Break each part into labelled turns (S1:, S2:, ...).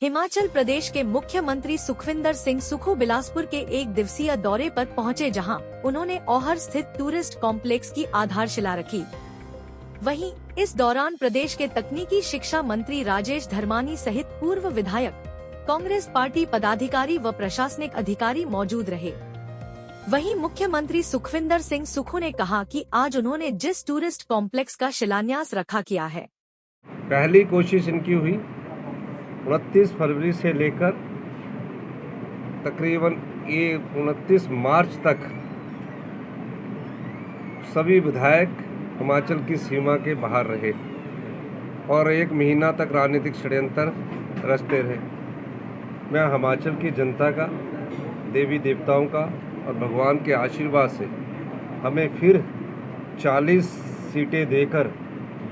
S1: हिमाचल प्रदेश के मुख्यमंत्री सुखविंदर सिंह सुक्खू बिलासपुर के एक दिवसीय दौरे पर पहुंचे, जहां उन्होंने औहर स्थित टूरिस्ट कॉम्प्लेक्स की आधारशिला रखी। वहीं इस दौरान प्रदेश के तकनीकी शिक्षा मंत्री राजेश धर्मानी सहित पूर्व विधायक, कांग्रेस पार्टी पदाधिकारी व प्रशासनिक अधिकारी मौजूद रहे। वहीं मुख्यमंत्री सुखविंदर सिंह सुक्खू ने कहा कि आज उन्होंने जिस टूरिस्ट कॉम्प्लेक्स का शिलान्यास रखा किया है,
S2: पहली कोशिश इनकी हुई 29 फरवरी से लेकर तकरीबन 29 मार्च तक सभी विधायक हिमाचल की सीमा के बाहर रहे और 1 महीना तक राजनीतिक षड्यंत्र रचते रहे। मैं हिमाचल की जनता का, देवी देवताओं का और भगवान के आशीर्वाद से हमें फिर 40 सीटें देकर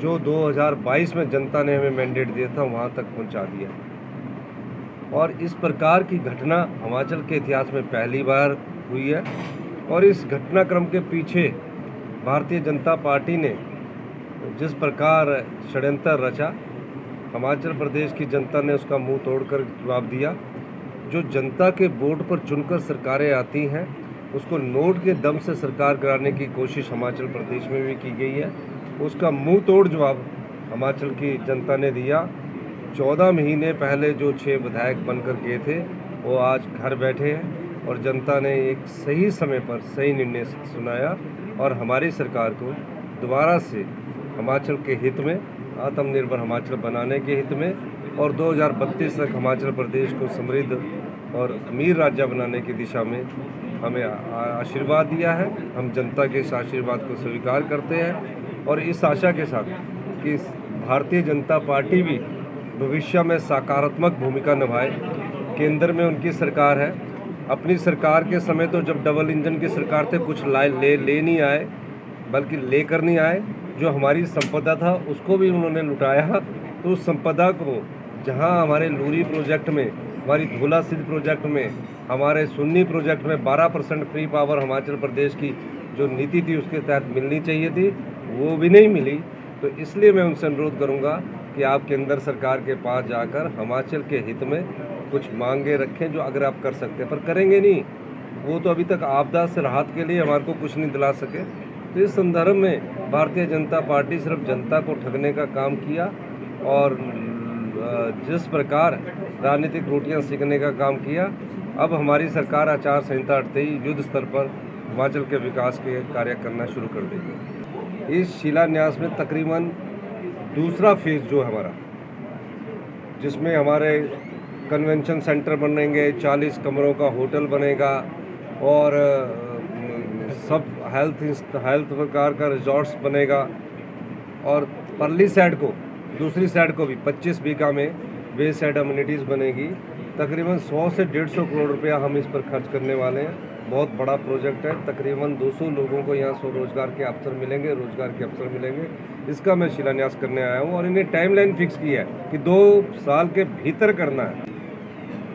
S2: जो 2022 में जनता ने हमें मैंडेट दिया था वहाँ तक पहुँचा दिया। और इस प्रकार की घटना हिमाचल के इतिहास में पहली बार हुई है। और इस घटनाक्रम के पीछे भारतीय जनता पार्टी ने जिस प्रकार षड्यंत्र रचा, हिमाचल प्रदेश की जनता ने उसका मुंह तोड़कर जवाब दिया। जो जनता के वोट पर चुनकर सरकारें आती हैं, उसको नोट के दम से सरकार कराने की कोशिश हिमाचल प्रदेश में भी की गई है। उसका मुंह तोड़ जवाब हिमाचल की जनता ने दिया। 14 महीने पहले जो 6 विधायक बनकर गए थे, वो आज घर बैठे हैं और जनता ने एक सही समय पर सही निर्णय सुनाया और हमारी सरकार को दोबारा से हिमाचल के हित में, आत्मनिर्भर हिमाचल बनाने के हित में और 2032 तक हिमाचल प्रदेश को समृद्ध और अमीर राज्य बनाने की दिशा में हमें आशीर्वाद दिया है। हम जनता के इस आशीर्वाद को स्वीकार करते हैं और इस आशा के साथ कि भारतीय जनता पार्टी भी भविष्य में सकारात्मक भूमिका निभाए। केंद्र में उनकी सरकार है। अपनी सरकार के समय तो जब डबल इंजन की सरकार थे, कुछ ले नहीं आए, बल्कि लेकर नहीं आए। जो हमारी संपदा था उसको भी उन्होंने लुटाया। तो उस संपदा को जहां हमारे लूरी प्रोजेक्ट में, हमारी धौला सिद्ध प्रोजेक्ट में, हमारे सुन्नी प्रोजेक्ट में 12% फ्री पावर हिमाचल प्रदेश की जो नीति थी उसके तहत मिलनी चाहिए थी, वो भी नहीं मिली। तो इसलिए मैं उनसे अनुरोध करूंगा कि आप केंद्र सरकार के पास जाकर हिमाचल के हित में कुछ मांगे रखें, जो अगर आप कर सकते हैं, पर करेंगे नहीं। वो तो अभी तक आपदा से राहत के लिए हमारे को कुछ नहीं दिला सके। तो इस संदर्भ में भारतीय जनता पार्टी सिर्फ जनता को ठगने का काम किया और जिस प्रकार राजनीतिक रोटियां सीखने का काम किया। अब हमारी सरकार आचार संहिता हटते ही युद्ध स्तर पर हिमाचल के विकास के कार्य करना शुरू कर देगी। इस शिलान्यास में तकरीबन दूसरा फेज जो हमारा, जिसमें हमारे कन्वेंशन सेंटर बनेंगे, 40 कमरों का होटल बनेगा और सब हेल्थ प्रकार का रिजॉर्ट्स बनेगा और परली साइड को, दूसरी साइड को भी 25 बीघा में वे साइड अम्यूनिटीज़ बनेगी। तकरीबन 100 से 150 करोड़ रुपया हम इस पर खर्च करने वाले हैं। बहुत बड़ा प्रोजेक्ट है। तकरीबन 200 लोगों को यहाँ स्वरोजगार के अवसर मिलेंगे, रोजगार के अवसर मिलेंगे। इसका मैं शिलान्यास करने आया हूँ और इन्हें टाइमलाइन फिक्स की है कि 2 साल के भीतर करना है।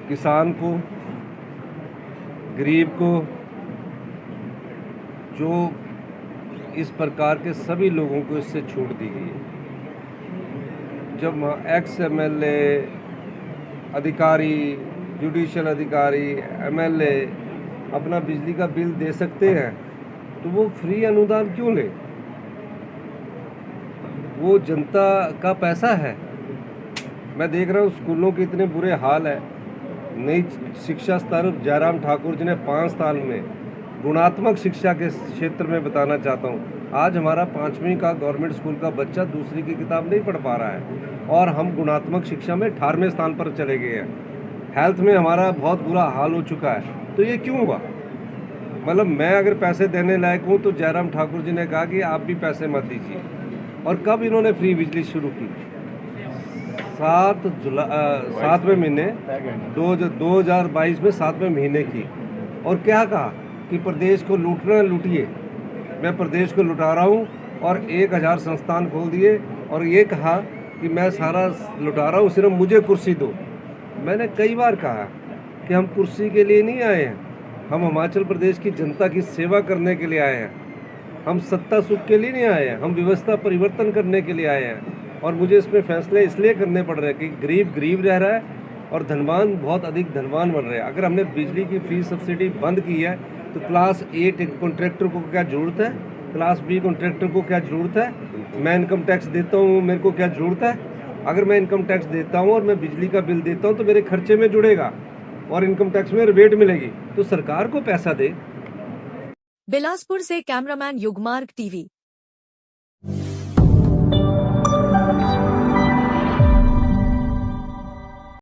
S2: किसान को, गरीब को, जो इस प्रकार के सभी लोगों को इससे छूट दी गई है। जब एक्स MLA अधिकारी, जुडिशियल अधिकारी, MLA अपना बिजली का बिल दे सकते हैं, तो वो फ्री अनुदान क्यों ले? वो जनता का पैसा है। मैं देख रहा हूँ स्कूलों के इतने बुरे हाल है। नई शिक्षा स्तर जयराम ठाकुर जी ने 5 साल में गुणात्मक शिक्षा के क्षेत्र में बताना चाहता हूँ। आज हमारा 5वीं का गवर्नमेंट स्कूल का बच्चा दूसरी की किताब नहीं पढ़ पा रहा है और हम गुणात्मक शिक्षा में 18वें स्थान पर चले गए हैं। हेल्थ में हमारा बहुत बुरा हाल हो चुका है। तो ये क्यों हुआ? मतलब मैं अगर पैसे देने लायक हूँ तो जयराम ठाकुर जी ने कहा कि आप भी पैसे मत दीजिए। और कब इन्होंने फ्री बिजली शुरू की? 7वें महीने 2022 में 7वें महीने की। और क्या कहा कि प्रदेश को लूटना लूटिए। मैं प्रदेश को लुटा रहा हूँ और 1000 संस्थान खोल दिए और ये कहा कि मैं सारा लुटा रहा हूँ, सिर्फ मुझे कुर्सी दो। मैंने कई बार कहा कि हम कुर्सी के लिए नहीं आए हैं, हम हिमाचल प्रदेश की जनता की सेवा करने के लिए आए हैं। हम सत्ता सुख के लिए नहीं आए हैं, हम व्यवस्था परिवर्तन करने के लिए आए हैं। और मुझे इसमें फैसले इसलिए करने पड़ रहे हैं कि गरीब रह रहा है और धनवान बहुत अधिक धनवान बन रहे हैं। अगर हमने बिजली की फ्री सब्सिडी बंद की है तो क्लास ए कॉन्ट्रैक्टर को क्या ज़रूरत है, क्लास बी कॉन्ट्रैक्टर को क्या ज़रूरत है? मैं इनकम टैक्स देता हूँ, मेरे को क्या ज़रूरत है? अगर मैं इनकम टैक्स देता हूँ और मैं बिजली का बिल देता हूँ तो मेरे खर्चे में जुड़ेगा और इनकम टैक्स में रिबेट मिलेगी, तो सरकार को पैसा दे।
S1: बिलासपुर से कैमरामैन युगमार्ग टीवी।